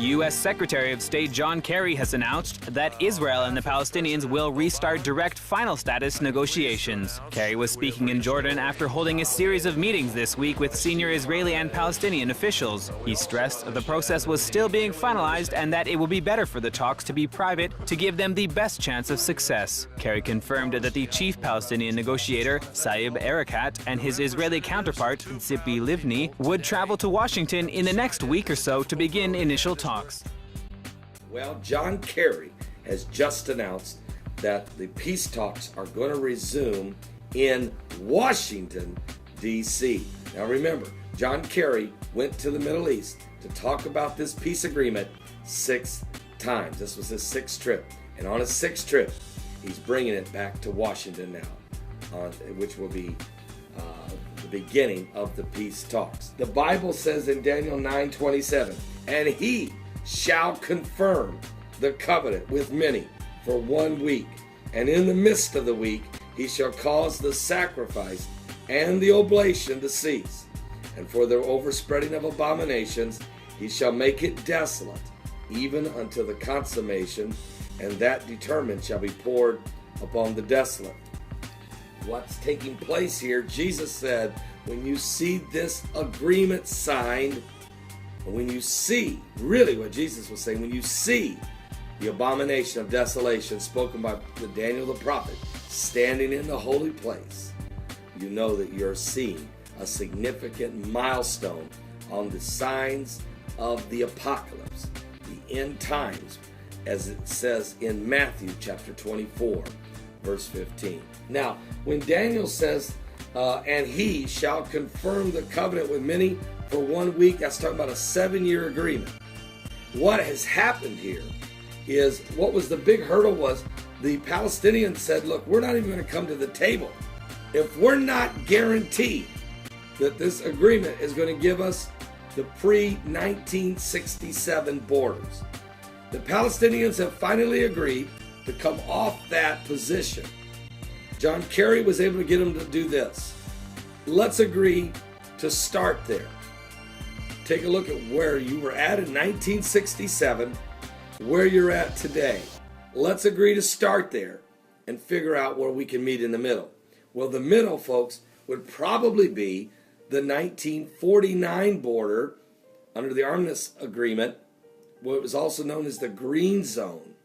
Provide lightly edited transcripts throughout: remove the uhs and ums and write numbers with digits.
U.S. Secretary of State John Kerry has announced that Israel and the Palestinians will restart direct final status negotiations. Kerry was speaking in Jordan after holding a series of meetings this week with senior Israeli and Palestinian officials. He stressed the process was still being finalized and that it would be better for the talks to be private to give them the best chance of success. Kerry confirmed that the chief Palestinian negotiator, Saeb Erekat, and his Israeli counterpart, Tzipi Livni, would travel to Washington in the next week or so to begin initial talks. Well, John Kerry has just announced that the peace talks are going to resume in Washington, D.C. Now remember, John Kerry went to the Middle East to talk about this peace agreement 6 times. This was his 6th trip. And on his 6th trip, he's bringing it back to Washington now, which will be the beginning of the peace talks. The Bible says in Daniel 9:27, "And he shall confirm the covenant with many for 1 week. And in the midst of the week, he shall cause the sacrifice and the oblation to cease. And for the overspreading of abominations, he shall make it desolate, even unto the consummation, and that determined shall be poured upon the desolate." What's taking place here, Jesus said, when you see this agreement signed, when you see, really what Jesus was saying, when you see the abomination of desolation spoken by Daniel the prophet standing in the holy place, you know that you're seeing a significant milestone on the signs of the apocalypse, the end times, as it says in Matthew chapter 24, verse 15. Now, when Daniel says, and he shall confirm the covenant with many for 1 week, that's talking about a 7-year agreement. What has happened here is, what was the big hurdle was the Palestinians said, look, we're not even going to come to the table if we're not guaranteed that this agreement is going to give us the pre-1967 borders. The Palestinians have finally agreed to come off that position. John Kerry was able to get them to do this. Let's agree to start there. Take a look at where you were at in 1967, where you're at today. Let's agree to start there and figure out where we can meet in the middle. Well, the middle, folks, would probably be the 1949 border under the Armies agreement, what was also known as the Green Zone.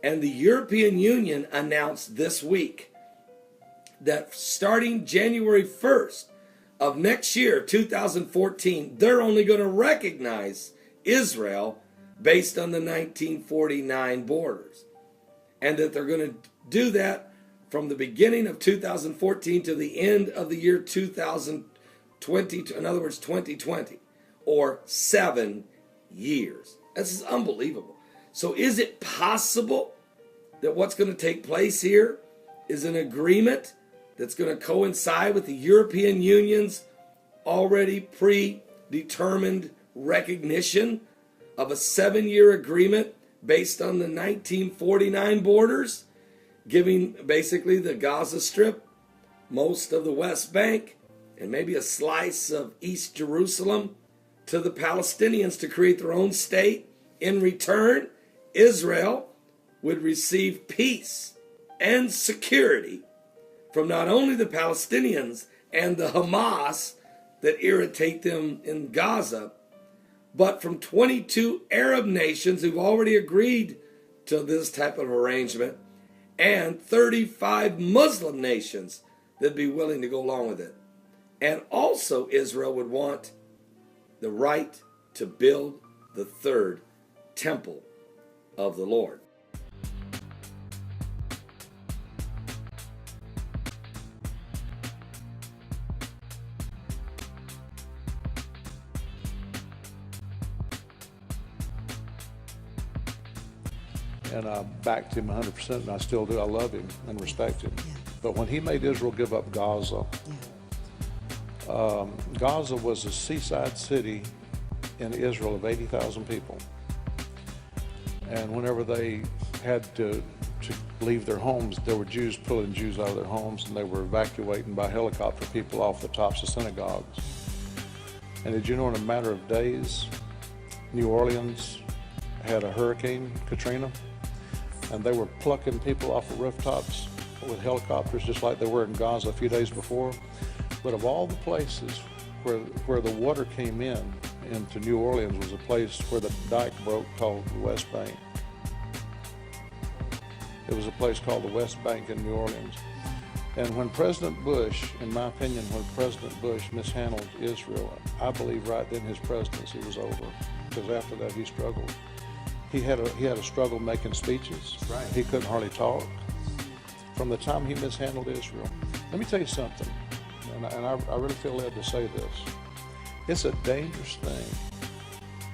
And the European Union announced this week that starting January 1st of next year, 2014, they're only going to recognize Israel based on the 1949 borders. And that they're going to do that from the beginning of 2014 to the end of the year 2020, in other words, 2020, or 7 years. This is unbelievable. So is it possible that what's going to take place here is an agreement that's going to coincide with the European Union's already predetermined recognition of a 7-year agreement based on the 1949 borders, giving basically the Gaza Strip, most of the West Bank, and maybe a slice of East Jerusalem to the Palestinians to create their own state? In return, Israel would receive peace and security from not only the Palestinians and the Hamas that irritate them in Gaza, but from 22 Arab nations who've already agreed to this type of arrangement, and 35 Muslim nations that'd be willing to go along with it. And also Israel would want the right to build the 3rd temple of the Lord. And I backed him 100%, and I still do. I love him and respect him. Yeah. But when he made Israel give up Gaza, Gaza was a seaside city in Israel of 80,000 people. And whenever they had to leave their homes, there were Jews pulling Jews out of their homes, and they were evacuating by helicopter people off the tops of synagogues. And did you know in a matter of days, New Orleans had a Hurricane Katrina, and they were plucking people off of rooftops with helicopters just like they were in Gaza a few days before. But of all the places where the water came into New Orleans was a place where the dike broke called the West Bank. It was a place called the West Bank in New Orleans. And when President Bush, in my opinion, when President Bush mishandled Israel, I believe right then his presidency was over, because after that he struggled. He had a struggle making speeches. Right. He couldn't hardly talk. From the time he mishandled Israel, let me tell you something, and I really feel led to say this. It's a dangerous thing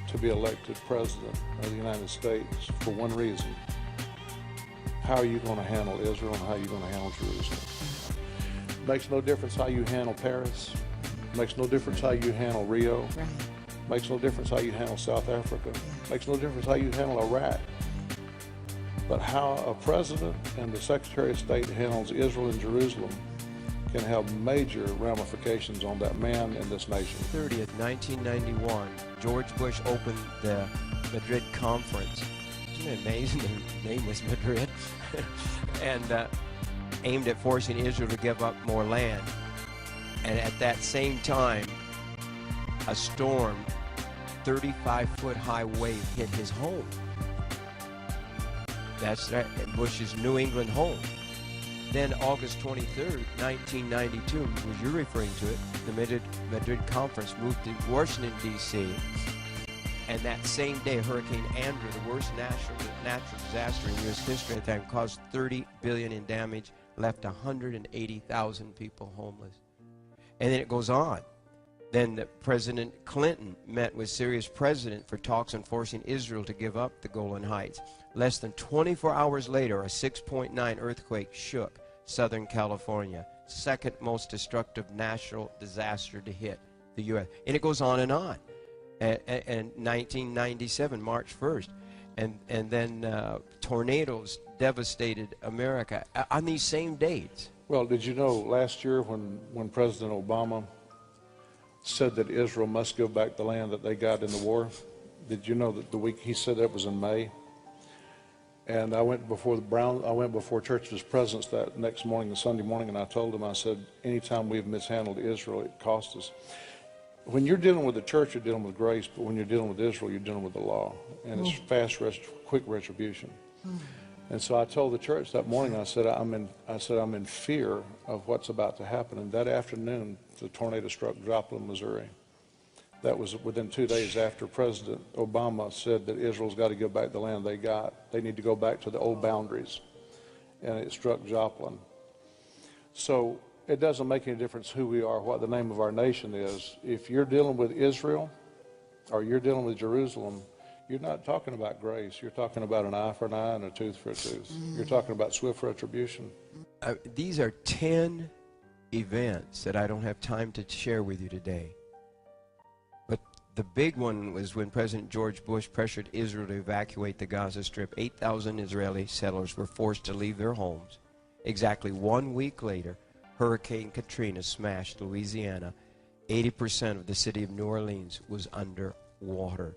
to be elected president of the United States for one reason. How are you going to handle Israel and how are you going to handle Jerusalem? Makes no difference how you handle Paris. Makes no difference how you handle Rio. Right. Makes no difference how you handle South Africa. Makes no difference how you handle Iraq. But how a president and the Secretary of State handles Israel and Jerusalem can have major ramifications on that man and this nation. 30th, 1991, George Bush opened the Madrid Conference. Isn't it amazing? The name was Madrid. And aimed at forcing Israel to give up more land. And at that same time, a storm, 35-foot high wave hit his home. That's Bush's New England home. Then August 23rd, 1992, was you're referring to it, the Madrid Conference moved to Washington, D.C. And that same day, Hurricane Andrew, the worst natural disaster in U.S. history at the time, caused $30 billion in damage, left 180,000 people homeless. And then it goes on. Then President Clinton met with Syria's president for talks on forcing Israel to give up the Golan Heights. Less than 24 hours later, a 6.9 earthquake shook Southern California, second most destructive natural disaster to hit the U.S. And it goes on and on. And 1997, March 1st. And then tornadoes devastated America on these same dates. Well, did you know last year when President Obama said that Israel must give back the land that they got in the war? Did you know that the week he said that was in May? And I went before Church's presidents that next morning, the Sunday morning, and I told them, I said, anytime we've mishandled Israel, it cost us. When you're dealing with the church, you're dealing with grace, but when you're dealing with Israel, you're dealing with the law. And it's fast, quick retribution. And so I told the church that morning, I said, I'm in fear of what's about to happen. And that afternoon, the tornado struck Joplin, Missouri. That was within 2 days after President Obama said that Israel's got to give back the land they got. They need to go back to the old boundaries. And it struck Joplin. So it doesn't make any difference who we are, what the name of our nation is. If you're dealing with Israel or you're dealing with Jerusalem, you're not talking about grace. You're talking about an eye for an eye and a tooth for a tooth. You're talking about swift retribution. These are 10 events that I don't have time to share with you today. But the big one was when President George Bush pressured Israel to evacuate the Gaza Strip. 8,000 Israeli settlers were forced to leave their homes. Exactly 1 week later, Hurricane Katrina smashed Louisiana. 80% of the city of New Orleans was under water.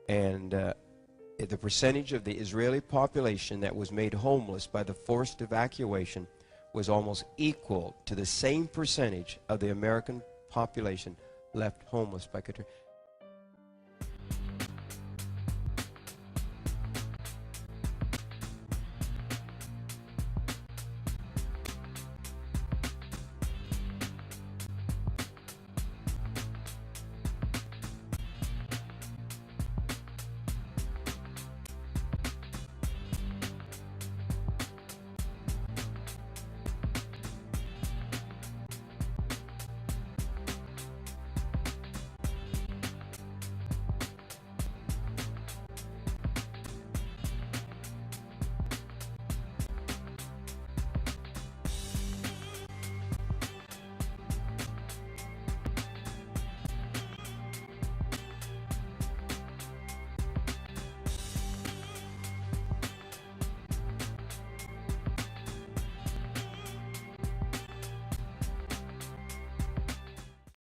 And the percentage of the Israeli population that was made homeless by the forced evacuation was almost equal to the same percentage of the American population left homeless by Katrina.